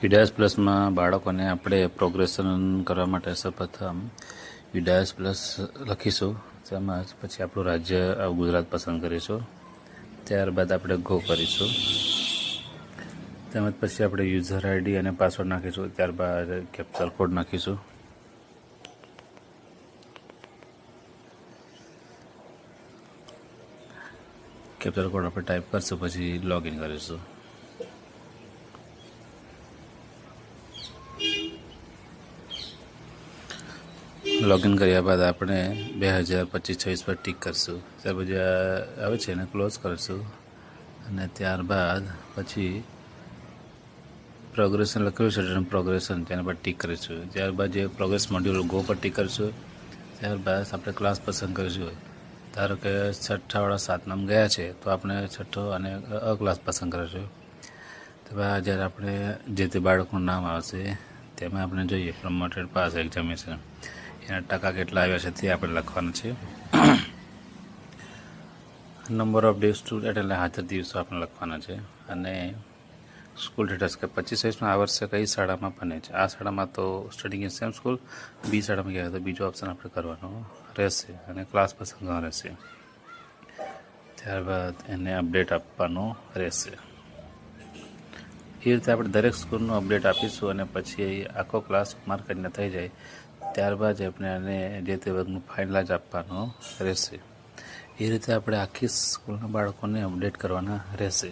વિડાયસ પ્લસમાં બાળકોને આપણે પ્રોગ્રેશન કરવા માટે સૌપ્રથમ વિડાયસ પ્લસ લખીશું. તેમજ પછી આપણું રાજ્ય ગુજરાત પસંદ કરીશું. ત્યારબાદ આપણે ગો કરીશું. તેમજ પછી આપણે યુઝર આઈડી અને પાસવર્ડ નાખીશું. ત્યારબાદ કેપ્ચર કોડ નાખીશું. કેપ્ચર કોડ આપણે ટાઈપ કરીશું, પછી લોગિન કરીશું. લોગિન કર્યા બાદ આપણે 2025-26 પર ટીક કરીશું. ત્યાર પછી આવે છે એને ક્લોઝ કરીશું અને ત્યારબાદ પછી પ્રોગ્રેશન લખ્યું છે તેનું પ્રોગ્રેશન તેના પર ટીક કરીશું. ત્યારબાદ જે પ્રોગ્રેસ મોડ્યુલ ગો પર ટીક કરીશું. ત્યારબાદ આપણે ક્લાસ પસંદ કરીશું. ધારો કે 6વાળા 7 નામ ગયા છે તો આપણે 6 અને અ ક્લાસ પસંદ કરીશું. ત્યારબાદ જ્યારે આપણે જે તે બાળકનું નામ આવશે તેમાં આપણે જોઈએ પ્રમોટેડ પાસ એક્ઝામિનેશન, એના ટકા કેટલા આવ્યા છે તે આપણે લખવાનું છે. નંબર ઓફ ડે સ્ટુડન્ટ એટલે હાજર દિવસો આપણે લખવાના છે. અને સ્કૂલ ડિટેલ્સ કે 25-26માં આ વર્ષે કઈ શાળામાં ભણે છે. આ શાળામાં તો સ્ટડિંગ ઇન સેમ સ્કૂલ, બી શાળામાં ગયા તો બીજો ઓપ્શન આપણે કરવાનો રહેશે અને ક્લાસ પસંદ કરવાનો રહેશે. ત્યારબાદ એને અપડેટ આપવાનો રહેશે. એ રીતે આપણે દરેક સ્કૂલનું અપડેટ આપીશું અને પછી આખો ક્લાસ માર્ક કરીને થઈ જાય ત્યારબાદ આપણે એને જે તે વર્ગનું ફાઇનલાઇઝ આપવાનો રહેશે. એ રીતે આપણે આખી સ્કૂલના બાળકોને અપડેટ કરવાના રહેશે.